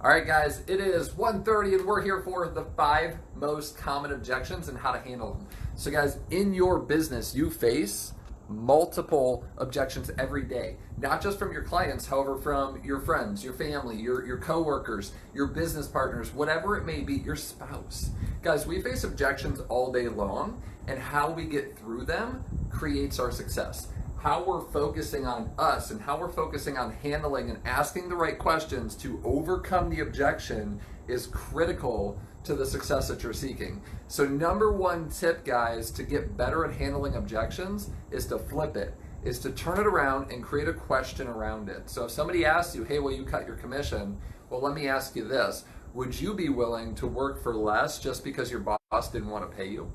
All right, guys, it is 1:30 and we're here for the 5 most common objections and how to handle them. So guys, in your business, you face multiple objections every day, not just from your clients, however, from your friends, your family, your coworkers, your business partners, whatever it may be, your spouse. Guys, we face objections all day long, and how we get through them creates our success. How we're focusing on us and how we're focusing on handling and asking the right questions to overcome the objection is critical to the success that you're seeking. So number one tip, guys, to get better at handling objections is to flip it, is to turn it around and create a question around it. So if somebody asks you, hey, will you cut your commission? Well, let me ask you this. Would you be willing to work for less just because your boss didn't want to pay you?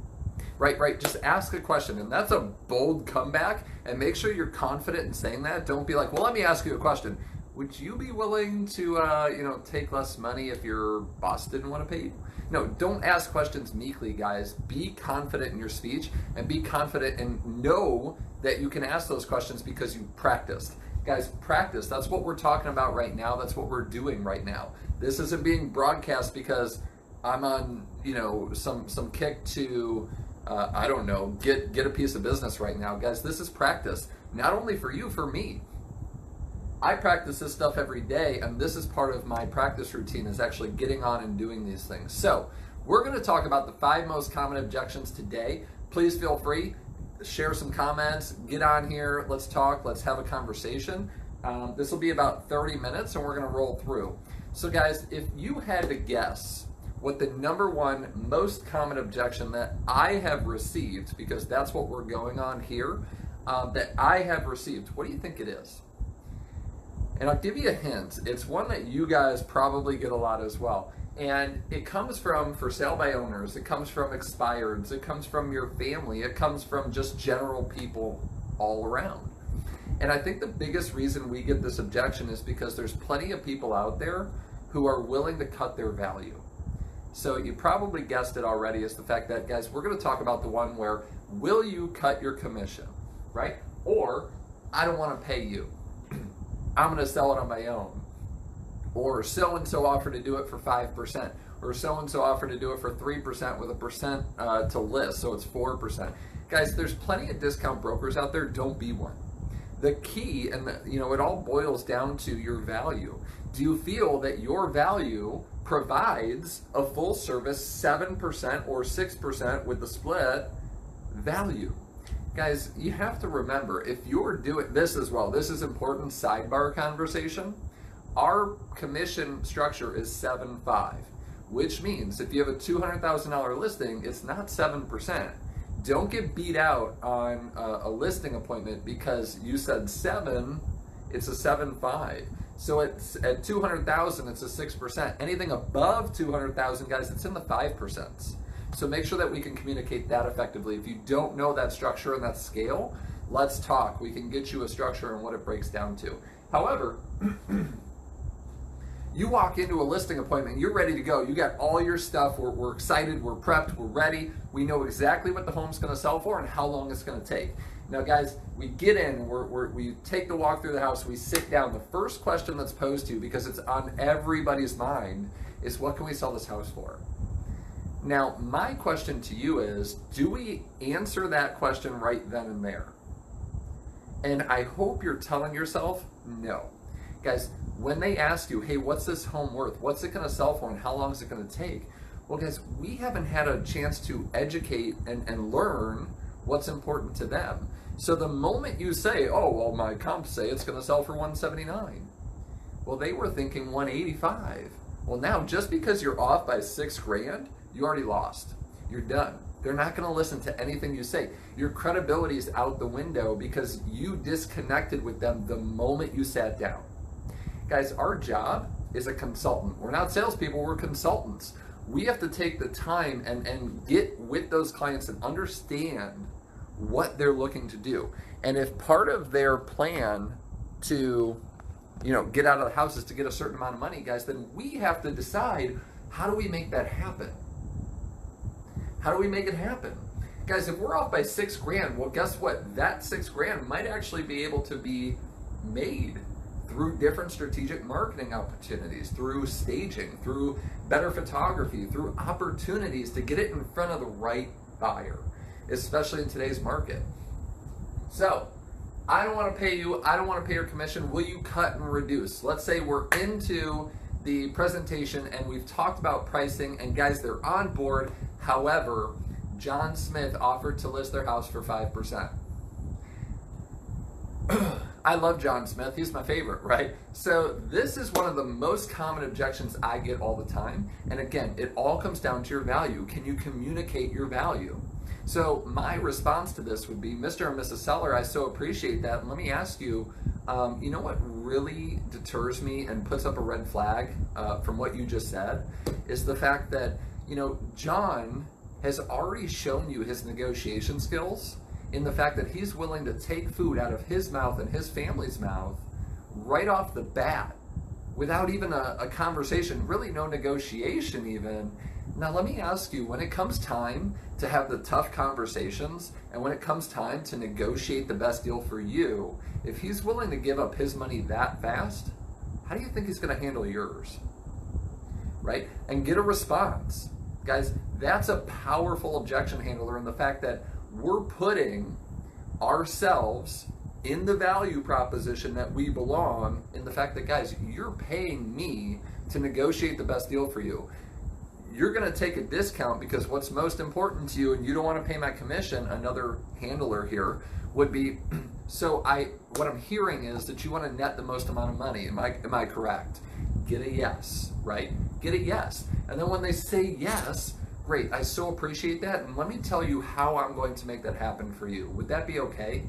Right. Just ask a question, and that's a bold comeback, and make sure you're confident in saying that. Don't be like, well, let me ask you a question. Would you be willing to, take less money if your boss didn't want to pay you? No, don't ask questions meekly, guys. Be confident in your speech and be confident and know that you can ask those questions because you practiced. Guys, practice. That's what we're talking about right now. That's what we're doing right now. This isn't being broadcast because I'm on, some kick to, get a piece of business right now. Guys, this is practice. Not only for you, for me. I practice this stuff every day, and this is part of my practice routine, is actually getting on and doing these things. So we're going to talk about the 5 most common objections today. Please feel free, share some comments, get on here, let's talk, let's have a conversation. This will be about 30 minutes, and we're going to roll through. So guys, if you had to guess what the number one most common objection that I have received, because that's what we're going on here, that I have received, what do you think it is? And I'll give you a hint. It's one that you guys probably get a lot as well. And it comes from for sale by owners, it comes from expireds, it comes from your family, it comes from just general people all around. And I think the biggest reason we get this objection is because there's plenty of people out there who are willing to cut their value. So you probably guessed it already, is the fact that, guys, we're going to talk about the one where, will you cut your commission, right? Or, I don't want to pay you. I'm going to sell it on my own. Or so-and-so offered to do it for 5%. Or so-and-so offered to do it for 3% with a percent to list, so it's 4%. Guys, there's plenty of discount brokers out there. Don't be one. The key, and it all boils down to your value. Do you feel that your value provides a full service 7% or 6% with the split value? Guys, you have to remember, if you're doing this as well, this is important sidebar conversation. Our commission structure is 7.5, which means if you have a $200,000 listing, it's not 7%. Don't get beat out on a listing appointment because you said 7, it's a 7.5. So it's at 200,000, it's a 6%. Anything above 200,000, guys, it's in the 5%. So make sure that we can communicate that effectively. If you don't know that structure and that scale, let's talk. We can get you a structure and what it breaks down to. However, you walk into a listing appointment, you're ready to go. You got all your stuff. We're excited, we're prepped, we're ready. We know exactly what the home's going to sell for and how long it's going to take. Now, guys, we get in, we take the walk through the house, we sit down. The first question that's posed to you, because it's on everybody's mind, is what can we sell this house for? Now, my question to you is, do we answer that question right then and there? And I hope you're telling yourself no. Guys, when they ask you, hey, what's this home worth? What's it going to sell for and how long is it going to take? Well, guys, we haven't had a chance to educate and learn what's important to them. So the moment you say, oh, well, my comps say it's going to sell for $179. Well, they were thinking $185. Well, now just because you're off by $6,000, you already lost. You're done. They're not going to listen to anything you say. Your credibility is out the window because you disconnected with them the moment you sat down. Guys, our job is a consultant. We're not salespeople, we're consultants. We have to take the time and get with those clients and understand what they're looking to do. And if part of their plan to, get out of the house is to get a certain amount of money, guys, then we have to decide, how do we make that happen? How do we make it happen? Guys, if we're off by $6,000, well, guess what? That $6,000 might actually be able to be made through different strategic marketing opportunities, through staging, through better photography, through opportunities to get it in front of the right buyer, especially in today's market. So, I don't want to pay you, I don't want to pay your commission, will you cut and reduce? Let's say we're into the presentation and we've talked about pricing, and guys, they're on board. However, John Smith offered to list their house for 5%. I love John Smith, he's my favorite, right? So this is one of the most common objections I get all the time. And again, it all comes down to your value. Can you communicate your value? So my response to this would be, Mr. and Mrs. Seller, I so appreciate that. And let me ask you, you know what really deters me and puts up a red flag from what you just said is the fact that, you know, John has already shown you his negotiation skills in the fact that he's willing to take food out of his mouth and his family's mouth right off the bat without even a conversation, really no negotiation even. Now let me ask you, when it comes time to have the tough conversations and when it comes time to negotiate the best deal for you, if he's willing to give up his money that fast, how do you think he's going to handle yours? Right? And get a response. Guys, that's a powerful objection handler in the fact that we're putting ourselves in the value proposition that we belong, in the fact that, guys, you're paying me to negotiate the best deal for you. You're going to take a discount because what's most important to you, and you don't want to pay my commission. Another handler here would be, so what I'm hearing is that you want to net the most amount of money. Am I correct? Get a yes, right? Get a yes. And then when they say yes, great, I so appreciate that, and let me tell you how I'm going to make that happen for you. Would that be okay?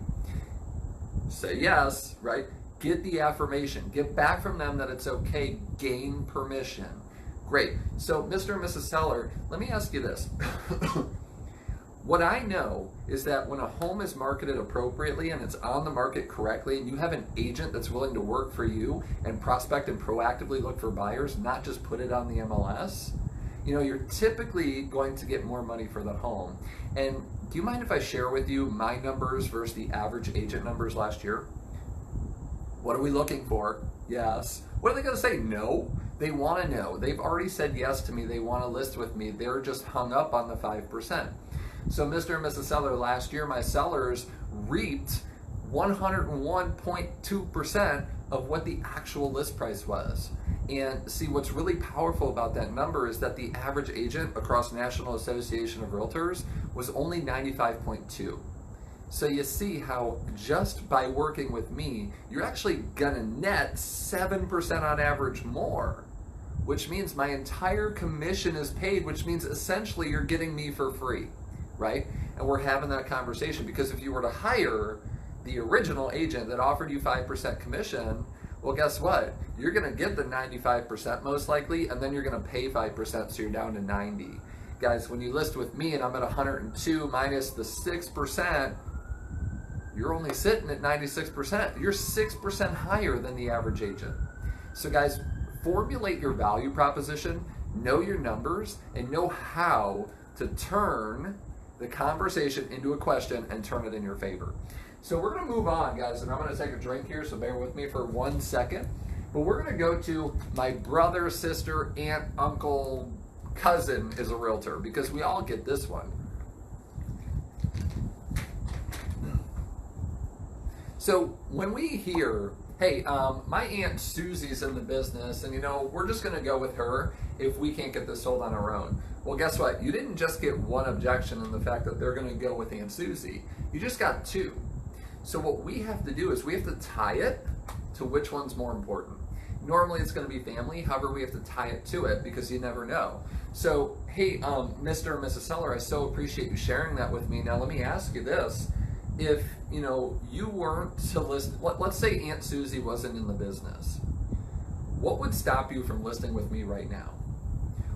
Say yes, right? Get the affirmation. Get back from them that it's okay. Gain permission. Great. So, Mr. and Mrs. Seller, let me ask you this. What I know is that when a home is marketed appropriately and it's on the market correctly, and you have an agent that's willing to work for you and prospect and proactively look for buyers, not just put it on the MLS, you know, you're typically going to get more money for the home. And do you mind if I share with you my numbers versus the average agent numbers last year? What are we looking for? Yes. What are they going to say? No. They want to know. They've already said yes to me. They want to list with me. They're just hung up on the 5%. So Mr. and Mrs. Seller, last year my sellers reaped 101.2% of what the actual list price was. And see, what's really powerful about that number is that the average agent across National Association of Realtors was only 95.2. So you see how just by working with me, you're actually gonna net 7% on average more, which means my entire commission is paid, which means essentially you're getting me for free, right? And we're having that conversation because if you were to hire the original agent that offered you 5% commission, well, guess what? You're gonna get the 95% most likely, and then you're gonna pay 5%, so you're down to 90. Guys, when you list with me and I'm at 102 minus the 6%, you're only sitting at 96%. You're 6% higher than the average agent. So guys, formulate your value proposition, know your numbers, and know how to turn the conversation into a question and turn it in your favor. So we're gonna move on, guys, and I'm gonna take a drink here, so bear with me for 1 second. But we're gonna go to my brother, sister, aunt, uncle, cousin is a realtor, because we all get this one. So when we hear, hey, my aunt Susie's in the business, and you know, we're just gonna go with her if we can't get this sold on our own. Well, guess what? You didn't just get one objection in the fact that they're gonna go with Aunt Susie. You just got two. So what we have to do is we have to tie it to which one's more important. Normally it's going to be family, however we have to tie it to it because you never know. So, hey, Mr. and Mrs. Seller, I so appreciate you sharing that with me. Now let me ask you this. If, you know, you weren't to list, let's say Aunt Susie wasn't in the business, what would stop you from listing with me right now?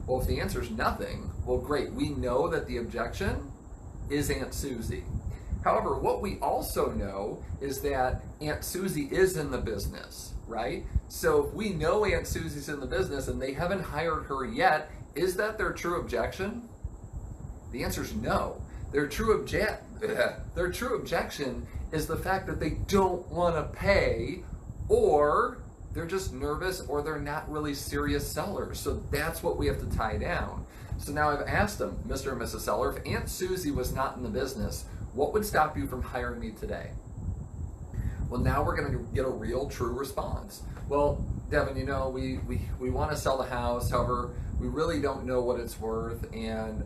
Well, if the answer is nothing, well, great. We know that the objection is Aunt Susie. However, what we also know is that Aunt Susie is in the business, right? So if we know Aunt Susie's in the business and they haven't hired her yet, is that their true objection? The answer is no. Their true objection is the fact that they don't want to pay, or They're just nervous or they're not really serious sellers. So that's what we have to tie down. So now I've asked them, Mr. and Mrs. Seller, if Aunt Susie was not in the business, what would stop you from hiring me today? Well, now we're going to get a real, true response. Well, Devin, you know, we want to sell the house. However, we really don't know what it's worth, and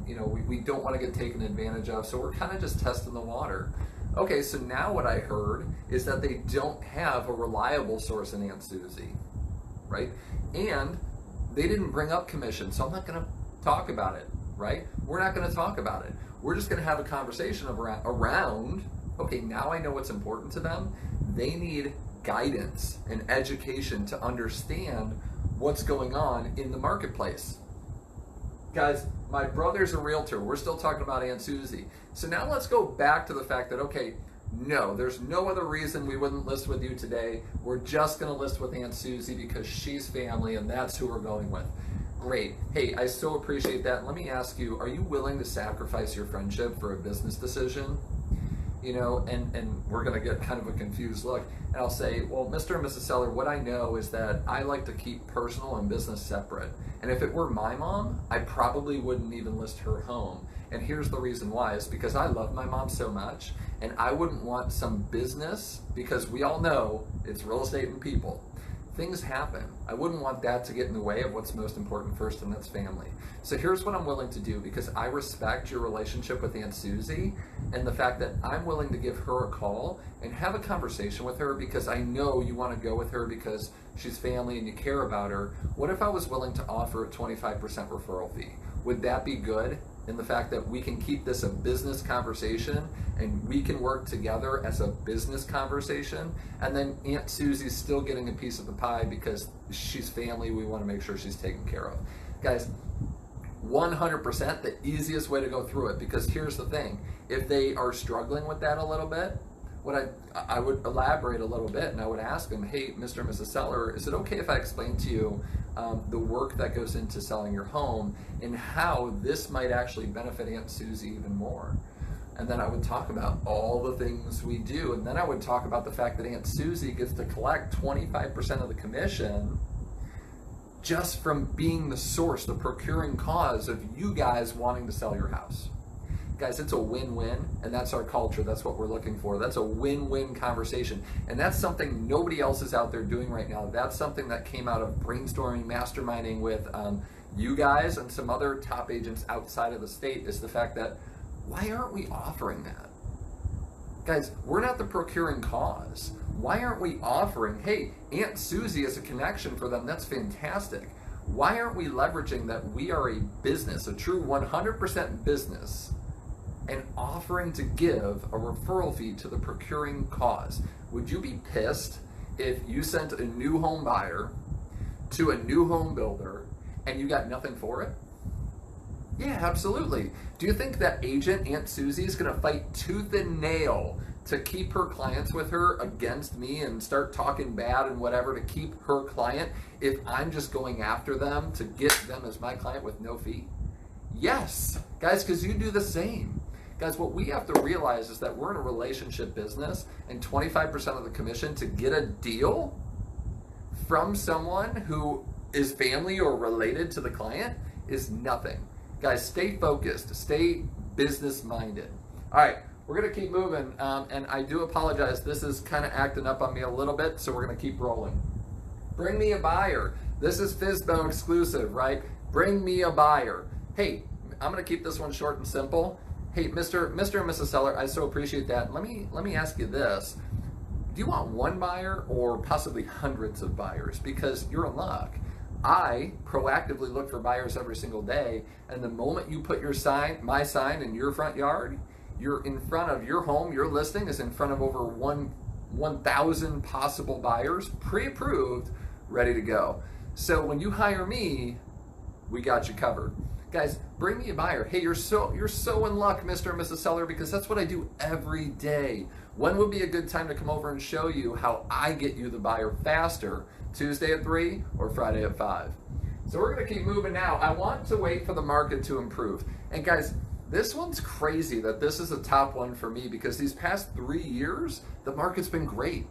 you know, we don't want to get taken advantage of. So we're kind of just testing the water. Okay, so now what I heard is that they don't have a reliable source in Aunt Susie, right? And they didn't bring up commission, so I'm not going to talk about it, right? We're not going to talk about it. We're just going to have a conversation around, okay, now I know what's important to them. They need guidance and education to understand what's going on in the marketplace. Guys, my brother's a realtor. We're still talking about Aunt Susie. So now let's go back to the fact that, okay, no, there's no other reason we wouldn't list with you today. We're just going to list with Aunt Susie because she's family and that's who we're going with. Great. Hey, I so appreciate that. Let me ask you, are you willing to sacrifice your friendship for a business decision? You know, and we're going to get kind of a confused look. And I'll say, well, Mr. and Mrs. Seller, what I know is that I like to keep personal and business separate. And if it were my mom, I probably wouldn't even list her home. And here's the reason why, is because I love my mom so much, and I wouldn't want some business, because we all know it's real estate and people. Things happen. I wouldn't want that to get in the way of what's most important first, and that's family. So here's what I'm willing to do, because I respect your relationship with Aunt Susie and the fact that I'm willing to give her a call and have a conversation with her, because I know you want to go with her because she's family and you care about her. What if I was willing to offer a 25% referral fee? Would that be good? In the fact that we can keep this a business conversation and we can work together as a business conversation, and then Aunt Susie's still getting a piece of the pie because she's family. We want to make sure she's taken care of. Guys, 100% the easiest way to go through it, because here's the thing. If they are struggling with that a little bit, what I would elaborate a little bit, and I would ask them, hey, Mr. and Mrs. Seller, is it okay if I explain to you the work that goes into selling your home and how this might actually benefit Aunt Susie even more? And then I would talk about all the things we do, and then I would talk about the fact that Aunt Susie gets to collect 25% of the commission just from being the source, the procuring cause of you guys wanting to sell your house. Guys, it's a win-win, and that's our culture. That's what we're looking for. That's a win-win conversation, and that's something nobody else is out there doing right now. That's something that came out of brainstorming, masterminding with you guys and some other top agents outside of the state, is the fact that why aren't we offering that? Guys, we're not the procuring cause. Why aren't we offering, hey, Aunt Susie is a connection for them. That's fantastic. Why aren't we leveraging that we are a business, a true 100% business, and offering to give a referral fee to the procuring cause? Would you be pissed if you sent a new home buyer to a new home builder and you got nothing for it? Yeah, absolutely. Do you think that agent, Aunt Susie, is going to fight tooth and nail to keep her clients with her against me and start talking bad and whatever to keep her client if I'm just going after them to get them as my client with no fee? Yes, guys, because you do the same. Guys, what we have to realize is that we're in a relationship business, and 25% of the commission to get a deal from someone who is family or related to the client is nothing. Guys, stay focused, stay business minded. All right, we're gonna keep moving, and I do apologize. This is kind of acting up on me a little bit, so we're gonna keep rolling. Bring me a buyer. This is FSBO exclusive, right? Bring me a buyer. Hey, I'm gonna keep this one short and simple. Hey, Mr. and Mrs. Seller, I so appreciate that. Let me ask you this. Do you want one buyer or possibly hundreds of buyers? Because you're in luck. I proactively look for buyers every single day, and the moment you put your sign, my sign, in your front yard, you're in front of your home, your listing is in front of over 1,000 possible buyers, pre-approved, ready to go. So when you hire me, we got you covered. Guys, bring me a buyer. Hey, you're so in luck, Mr. and Mrs. Seller, because that's what I do every day. When would be a good time to come over and show you how I get you the buyer faster? Tuesday at 3 or Friday at 5? So we're going to keep moving now. I want to wait for the market to improve. And guys, this one's crazy that this is a top one for me, because these past 3 years, the market's been great.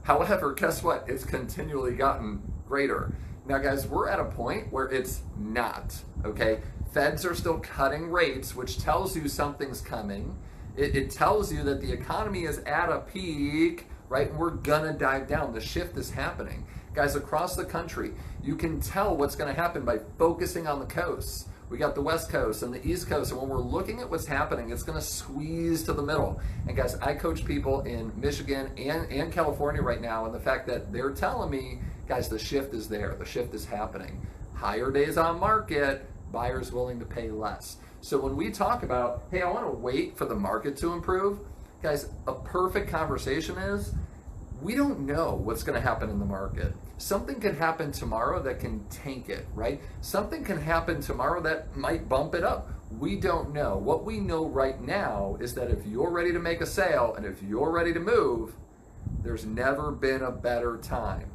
However, guess what? It's continually gotten greater. Now, guys, we're at a point where it's not, okay? Feds are still cutting rates, which tells you something's coming. It tells you that the economy is at a peak, right? And we're gonna dive down. The shift is happening. Guys, across the country, you can tell what's gonna happen by focusing on the coasts. We got the West Coast and the East Coast, and when we're looking at what's happening, it's gonna squeeze to the middle. And guys, I coach people in Michigan and California right now, and the fact that they're telling me, guys, the shift is there, the shift is happening. Higher days on market, buyers willing to pay less. So when we talk about, hey, I wanna wait for the market to improve, guys, a perfect conversation is, we don't know what's going to happen in the market. Something could happen tomorrow that can tank it, right? Something can happen tomorrow that might bump it up. We don't know. What we know right now is that if you're ready to make a sale and if you're ready to move, there's never been a better time.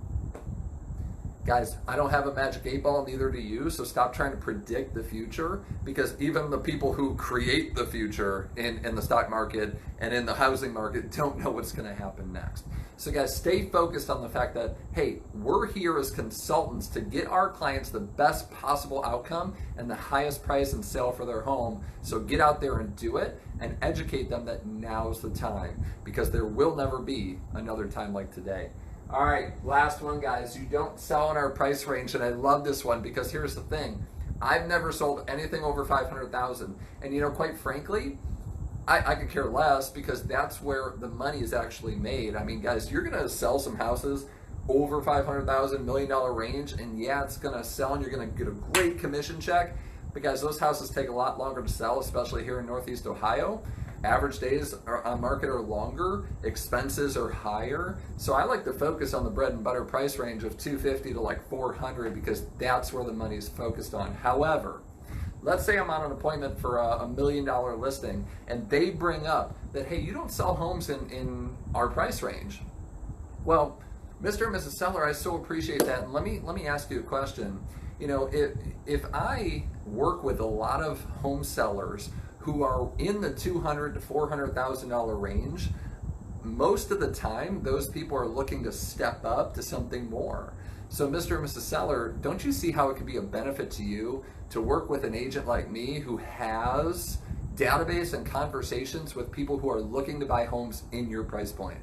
Guys, I don't have a magic 8 ball, neither do you, so stop trying to predict the future, because even the people who create the future in the stock market and in the housing market don't know what's going to happen next. So guys, stay focused on the fact that, hey, we're here as consultants to get our clients the best possible outcome and the highest price and sale for their home. So get out there and do it and educate them that now's the time, because there will never be another time like today. All right, last one, guys. You don't sell in our price range, and I love this one because here's the thing. I've never sold anything over $500,000, and you know, quite frankly, I could care less, because that's where the money is actually made. I mean, guys, you're gonna sell some houses over $500,000, $1 million range, and yeah, it's gonna sell, and you're gonna get a great commission check. But guys, those houses take a lot longer to sell, especially here in Northeast Ohio. Average days on market are longer, expenses are higher. So I like to focus on the bread and butter price range of $250 to like $400, because that's where the money is focused on. However, let's say I'm on an appointment for a $1 million listing, and they bring up that, hey, you don't sell homes in our price range. Well, Mr. and Mrs. Seller, I so appreciate that. And let me ask you a question. You know, if I work with a lot of home sellers who are in the $200,000 to $400,000 range, most of the time, those people are looking to step up to something more. So Mr. and Mrs. Seller, don't you see how it could be a benefit to you to work with an agent like me who has database and conversations with people who are looking to buy homes in your price point?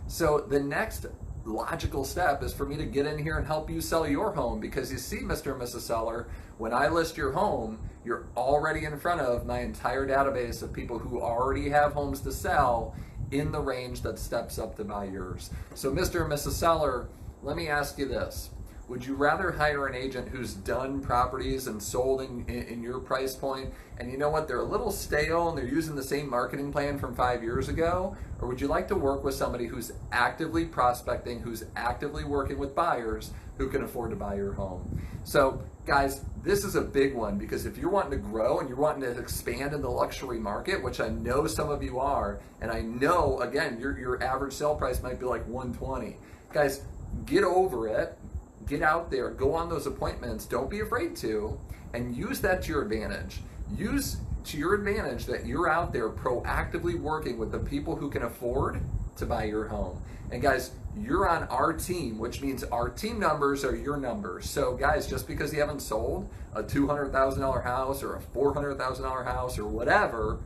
So the next logical step is for me to get in here and help you sell your home, because you see, Mr. and Mrs. Seller, when I list your home, you're already in front of my entire database of people who already have homes to sell in the range that steps up to buy yours. So Mr. and Mrs. Seller, let me ask you this. Would you rather hire an agent who's done properties and sold in your price point, and you know what, they're a little stale and they're using the same marketing plan from 5 years ago? Or would you like to work with somebody who's actively prospecting, who's actively working with buyers who can afford to buy your home? So guys, this is a big one, because if you're wanting to grow and you're wanting to expand in the luxury market, which I know some of you are, and I know, again, your average sale price might be like $120. Guys, get over it. Get out there, go on those appointments, don't be afraid to, and use that to your advantage. Use to your advantage that you're out there proactively working with the people who can afford to buy your home. And guys, you're on our team, which means our team numbers are your numbers. So guys, just because you haven't sold a $200,000 house or a $400,000 house or whatever,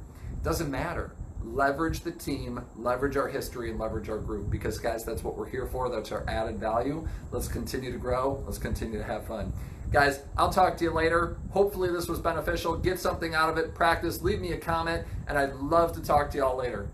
doesn't matter. Leverage the team, leverage our history, and leverage our group, because guys, that's what we're here for. That's our added value. Let's continue to grow. Let's continue to have fun. Guys, I'll talk to you later. Hopefully this was beneficial. Get something out of it. Practice. Leave me a comment, and I'd love to talk to y'all later.